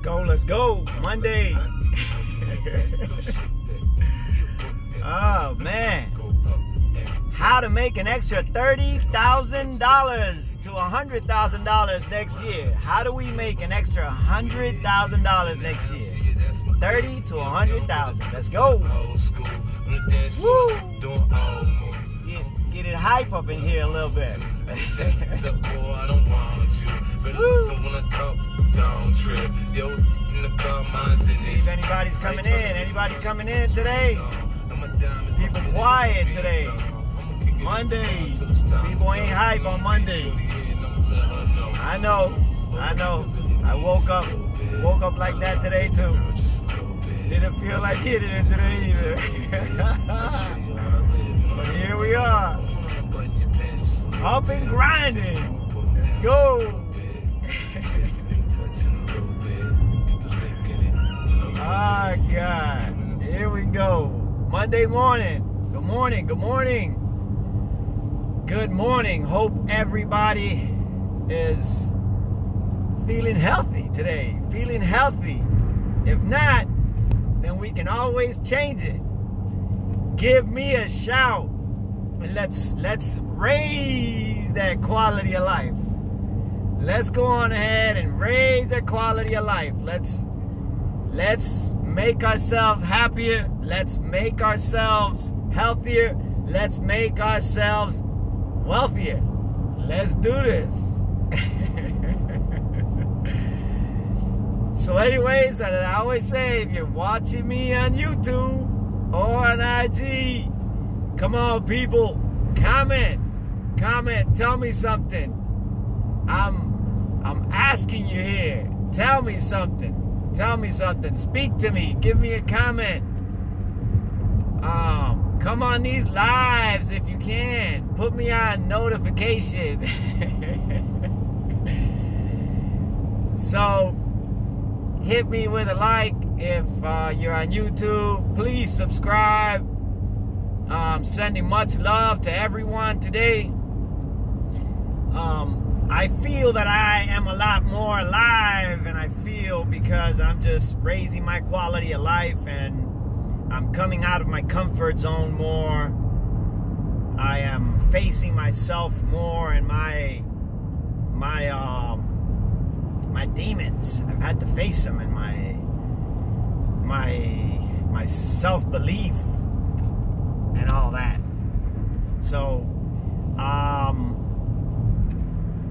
Let's go. Monday. Oh, man. How to make an extra $30,000 to $100,000 next year. How do we make an extra $100,000 next year? 30 to 100,000. Let's go. Woo. Get it hype up in here a little bit. See if anybody's coming in. Anybody coming in today? People quiet today. Monday. People ain't hype on Monday. I know. I woke up like that today too. Didn't feel like hitting it today either. But here we are. Up and grinding. Let's go. Oh God. Here we go. Monday morning. Good morning. Good morning. Hope everybody is feeling healthy today. Feeling healthy. If not, then we can always change it. Give me a shout. And let's raise that quality of life. Let's go on ahead and raise that quality of life. Let's make ourselves happier. Let's make ourselves healthier. Let's make ourselves wealthier. Let's do this. So anyways, I always say, if you're watching me on YouTube or on IG, come on people, comment, tell me something. I'm asking you here. Tell me something. Speak to me. Give me a comment. Come on these lives if you can. Put me on notification. So hit me with a like if you're on YouTube. Please subscribe. Sending much love to everyone today. I feel that I am a lot more alive, and I feel because I'm just raising my quality of life and I'm coming out of my comfort zone more. I am facing myself more and my demons. I've had to face them, and my self-belief and all that.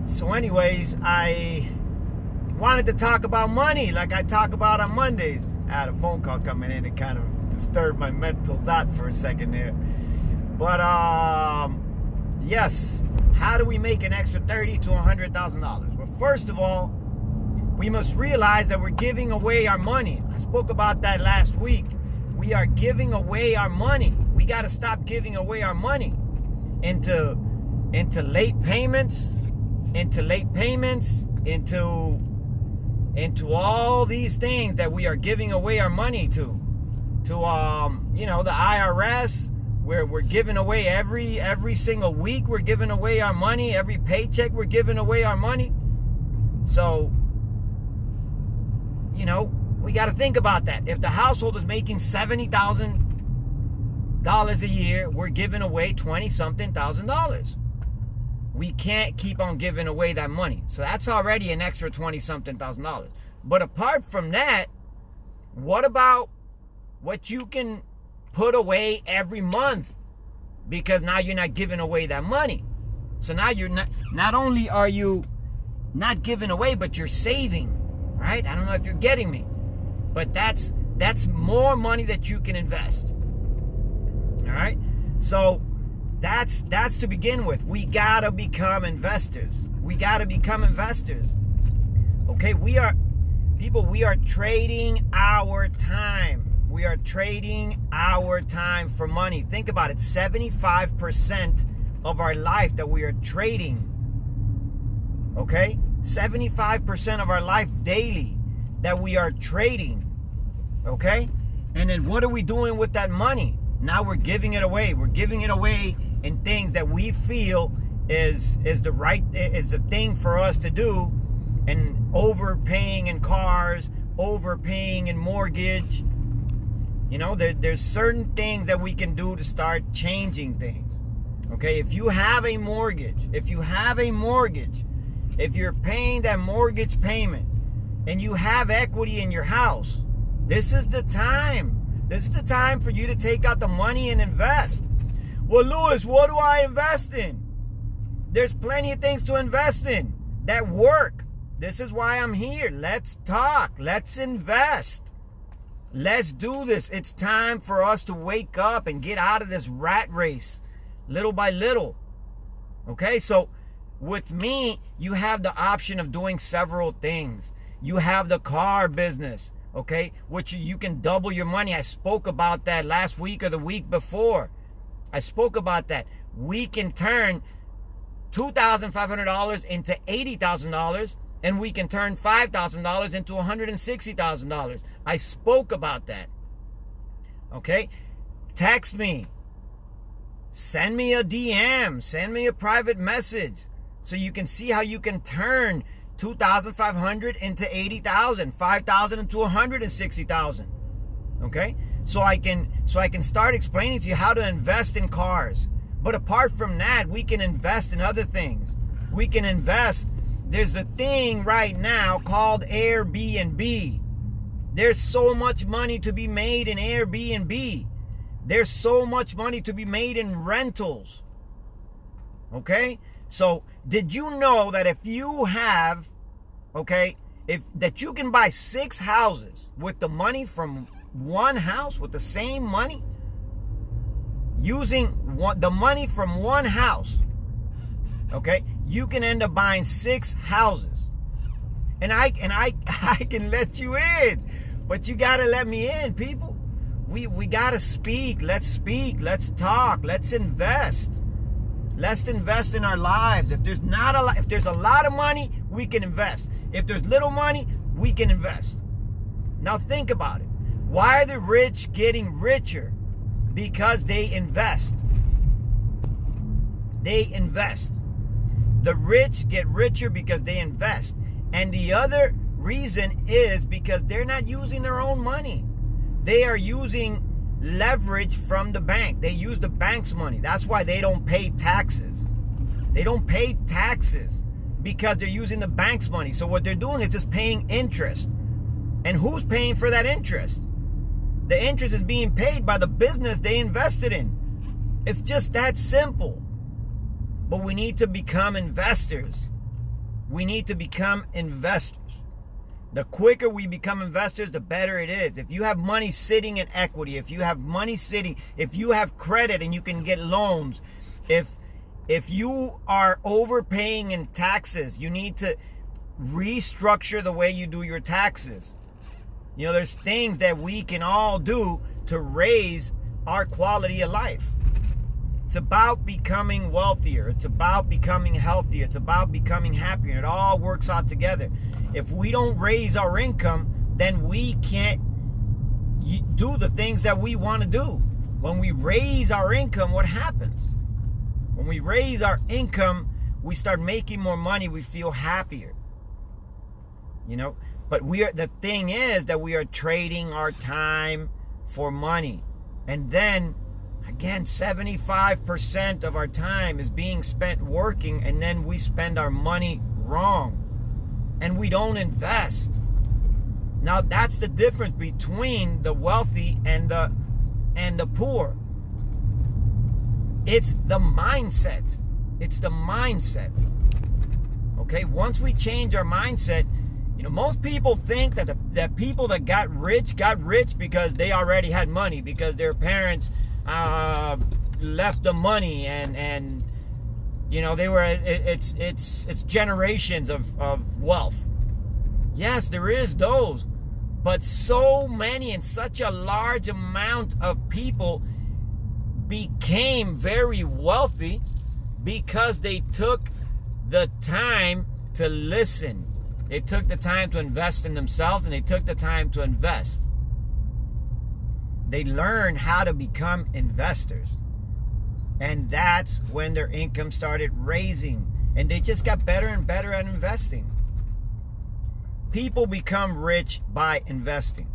So anyways, I wanted to talk about money like I talk about on Mondays. I had a phone call coming in and kind of disturbed my mental thought for a second there. But yes, how do we make an extra $30,000 to $100,000? Well, first of all, we must realize that we're giving away our money. I spoke about that last week. We are giving away our money. We got to stop giving away our money into late payments, into all these things that we are giving away our money to the IRS. We're giving away every single week. We're giving away our money. Every paycheck, we're giving away our money. So, we got to think about that. If the household is making $70,000 a year, we're giving away $20-something thousand. We can't keep on giving away that money. So that's already an extra $20-something thousand. But apart from that, what about what you can put away every month? Because now you're not giving away that money. So now you're not only are you not giving away, but you're saving, right? I don't know if you're getting me. But that's more money that you can invest. All right? So that's to begin with. We gotta become investors. Okay, we are trading our time. We are trading our time for money. Think about it. 75% of our life that we are trading. Okay? 75% of our life daily that we are trading. Okay? And then what are we doing with that money? Now we're giving it away. We're giving it away in things that we feel is the thing for us to do, and overpaying in cars, overpaying in mortgage. You know, there's certain things that we can do to start changing things. Okay, if you have a mortgage, if you're paying that mortgage payment and you have equity in your house, this is the time. This is the time for you to take out the money and invest. Well, Louis, what do I invest in? There's plenty of things to invest in that work. This is why I'm here. Let's talk. Let's invest. Let's do this. It's time for us to wake up and get out of this rat race little by little. Okay, so with me, you have the option of doing several things. You have the car business, okay, which you can double your money. I spoke about that last week or the week before. I spoke about that. We can turn $2,500 into $80,000, and we can turn $5,000 into $160,000. I spoke about that. Okay? Text me. Send me a DM. Send me a private message so you can see how you can turn $2,500 into $80,000, $5,000 into $160,000. Okay? So I can start explaining to you how to invest in cars. But apart from that, we can invest in other things. We can invest. There's a thing right now called Airbnb. There's so much money to be made in Airbnb. There's so much money to be made in rentals. Okay? So, did you know that if you have, that you can buy 6 houses with the money from one house, with the same money? Using the money from one house, okay, you can end up buying 6 houses, and I can let you in, but you gotta let me in, people. We gotta speak. Let's talk. Let's invest. Let's invest in our lives. If there's a lot of money, we can invest. If there's little money, we can invest. Now think about it. Why are the rich getting richer? Because they invest. They invest. The rich get richer because they invest. And the other reason is because they're not using their own money. They are using leverage from the bank. They use the bank's money. That's why they don't pay taxes. They don't pay taxes because they're using the bank's money. So what they're doing is just paying interest. And who's paying for that interest? The interest is being paid by the business they invested in. It's just that simple. But we need to become investors. We need to become investors. The quicker we become investors, the better it is. If you have money sitting in equity, if you have credit and you can get loans, if you are overpaying in taxes, you need to restructure the way you do your taxes. You know, there's things that we can all do to raise our quality of life. It's about becoming wealthier. It's about becoming healthier. It's about becoming happier. And it all works out together. If we don't raise our income, then we can't do the things that we want to do. When we raise our income, what happens? When we raise our income, we start making more money. We feel happier. You know? But the thing is that we are trading our time for money. And then, again, 75% of our time is being spent working, and then we spend our money wrong. And we don't invest. Now, that's the difference between the wealthy and the poor. It's the mindset. It's the mindset. Okay? Once we change our mindset, you know, most people think that people that got rich because they already had money, because their parents left them money, and you know, they were. It's generations of wealth. Yes, there is those, but so many and such a large amount of people became very wealthy because they took the time to listen. They took the time to invest in themselves, and they took the time to invest. They learned how to become investors. And that's when their income started raising. And they just got better and better at investing. People become rich by investing.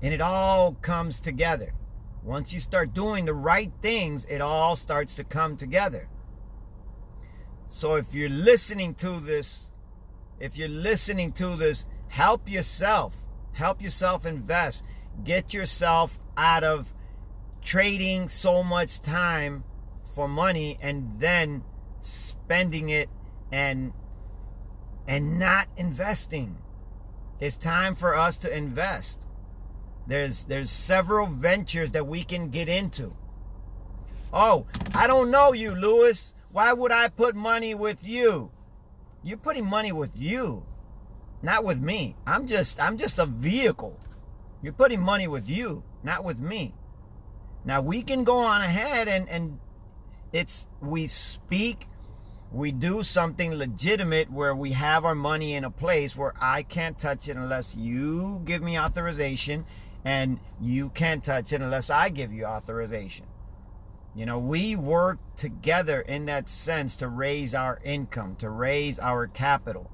And it all comes together. Once you start doing the right things, it all starts to come together. So if you're listening to this, help yourself invest. Get yourself out of trading so much time for money and then spending it and not investing. It's time for us to invest. There's several ventures that we can get into. Oh, I don't know you, Lewis. Why would I put money with you? You're putting money with you, not with me. I'm just a vehicle. You're putting money with you, not with me. Now we can go on ahead and we speak, we do something legitimate where we have our money in a place where I can't touch it unless you give me authorization, and you can't touch it unless I give you authorization. You know, we work together in that sense to raise our income, to raise our capital,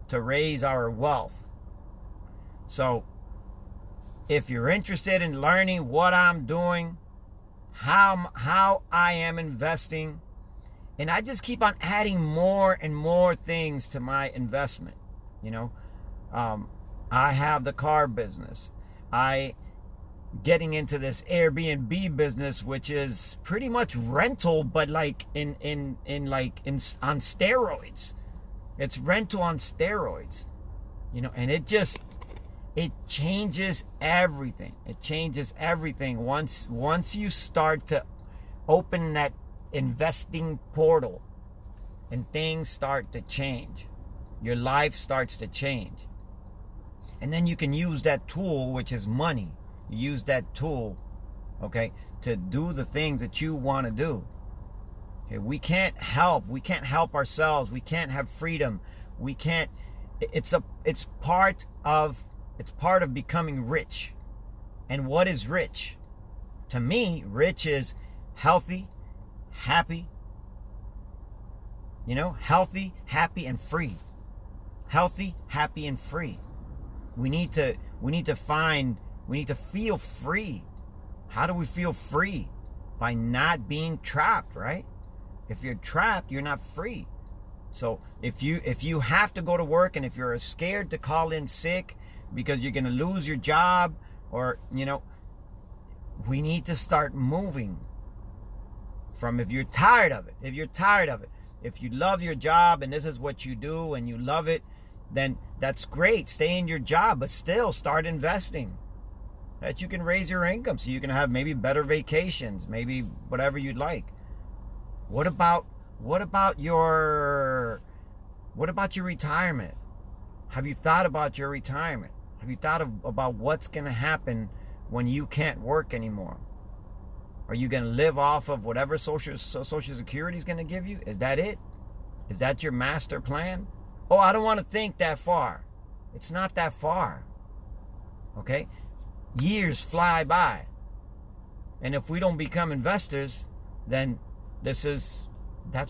to raise our wealth. So if you're interested in learning what I'm doing, how I am investing, and I just keep on adding more and more things to my investment. You know, I have the car business. I getting into this Airbnb business, which is pretty much rental, but like on steroids. It's rental on steroids, you know, and it changes everything. It changes everything once you start to open that investing portal and things start to change. Your life starts to change. And then you can use that tool, which is money. You use that tool, okay, to do the things that you want to do. Okay, we can't help ourselves. We can't have freedom. We can't. It's part of becoming rich. And what is rich? To me, rich is healthy, happy. You know, healthy, happy, and free. Healthy, happy, and free. We need to feel free. How do we feel free? By not being trapped, right? If you're trapped, you're not free. So if you have to go to work, and if you're scared to call in sick because you're going to lose your job, or, you know, we need to start moving from, if you're tired of it, if you love your job and this is what you do and you love it, then that's great. Stay in your job, but still start investing. That you can raise your income so you can have maybe better vacations, maybe whatever you'd like. What about your retirement? Have you thought about your retirement? Have you thought about what's going to happen when you can't work anymore? Are you going to live off of whatever Social Security is going to give you? Is that it? Is that your master plan? Oh, I don't want to think that far. It's not that far. Okay? Years fly by. And if we don't become investors, then that's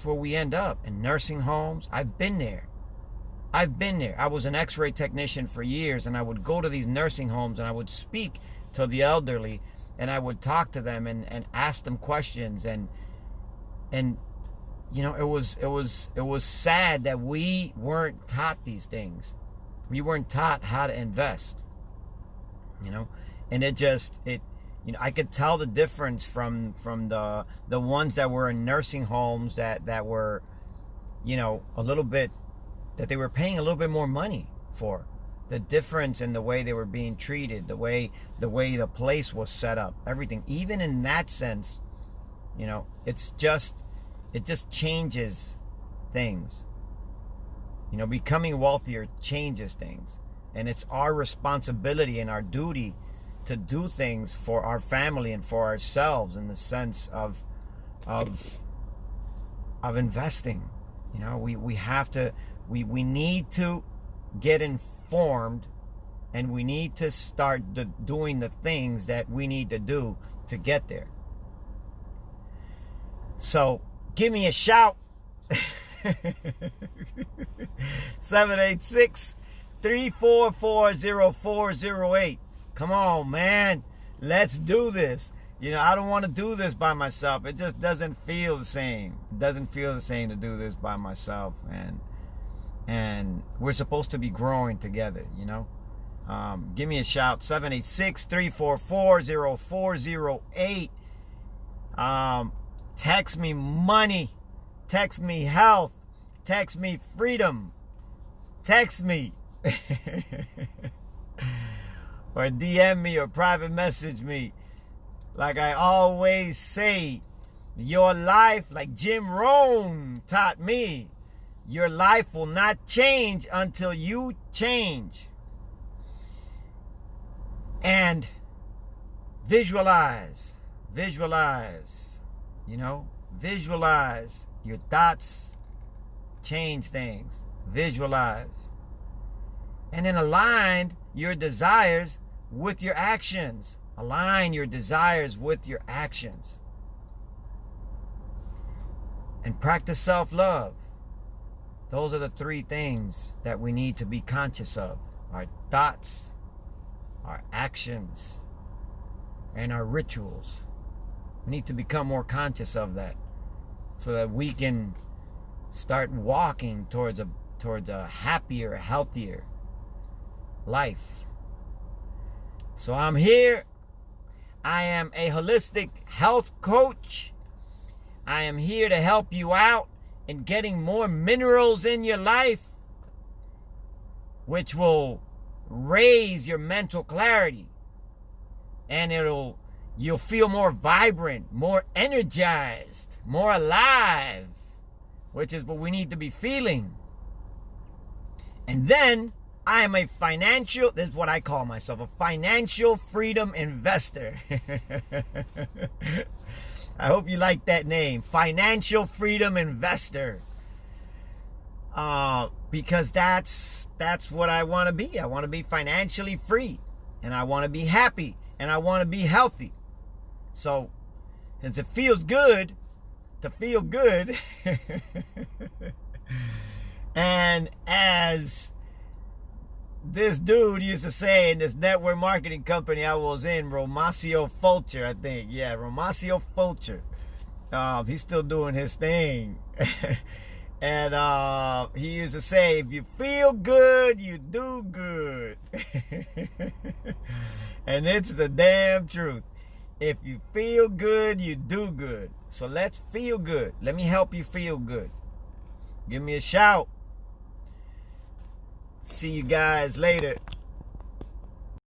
where we end up, in nursing homes. I've been there. I was an x-ray technician for years, and I would go to these nursing homes and I would speak to the elderly, and I would talk to them and ask them questions, and you know, it was sad that we weren't taught these things. We weren't taught how to invest. You know, and it you know, I could tell the difference from the ones that were in nursing homes that were, you know, a little bit, that they were paying a little bit more money for. The difference in the way they were being treated, the way the place was set up, everything. Even in that sense, you know, it just changes things. You know, becoming wealthier changes things. And it's our responsibility and our duty to do things for our family and for ourselves, in the sense of investing. You know, we have to, we need to get informed, and we need to start doing the things that we need to do to get there. So give me a shout. 786 344-0408. Come on, man. Let's do this. You know, I don't want to do this by myself. It just doesn't feel the same. It doesn't feel the same to do this by myself. And we're supposed to be growing together, you know. Give me a shout, 786-344-0408. Text me money. Text me health. Text me freedom. Text me. Or DM me or private message me. Like I always say, your life, like Jim Rohn taught me, your life will not change until you change. And visualize, you know, visualize. Your thoughts change things. Visualize. And then align your desires with your actions. Align your desires with your actions. And practice self-love. Those are the three things that we need to be conscious of. Our thoughts, our actions, and our rituals. We need to become more conscious of that so that we can start walking towards a happier, healthier life. So I'm here. I am a holistic health coach. I am here to help you out in getting more minerals in your life, which will raise your mental clarity, and you'll feel more vibrant, more energized, more alive, which is what we need to be feeling. And then I am this is what I call myself, a financial freedom investor. I hope you like that name, financial freedom investor. Because that's what I want to be. I want to be financially free, and I want to be happy, and I want to be healthy. So, since it feels good to feel good, and as this dude used to say in this network marketing company I was in, Romacio Fulcher, I think. Yeah, Romacio Fulcher. He's still doing his thing. And he used to say, if you feel good, you do good. And it's the damn truth. If you feel good, you do good. So let's feel good. Let me help you feel good. Give me a shout. See you guys later.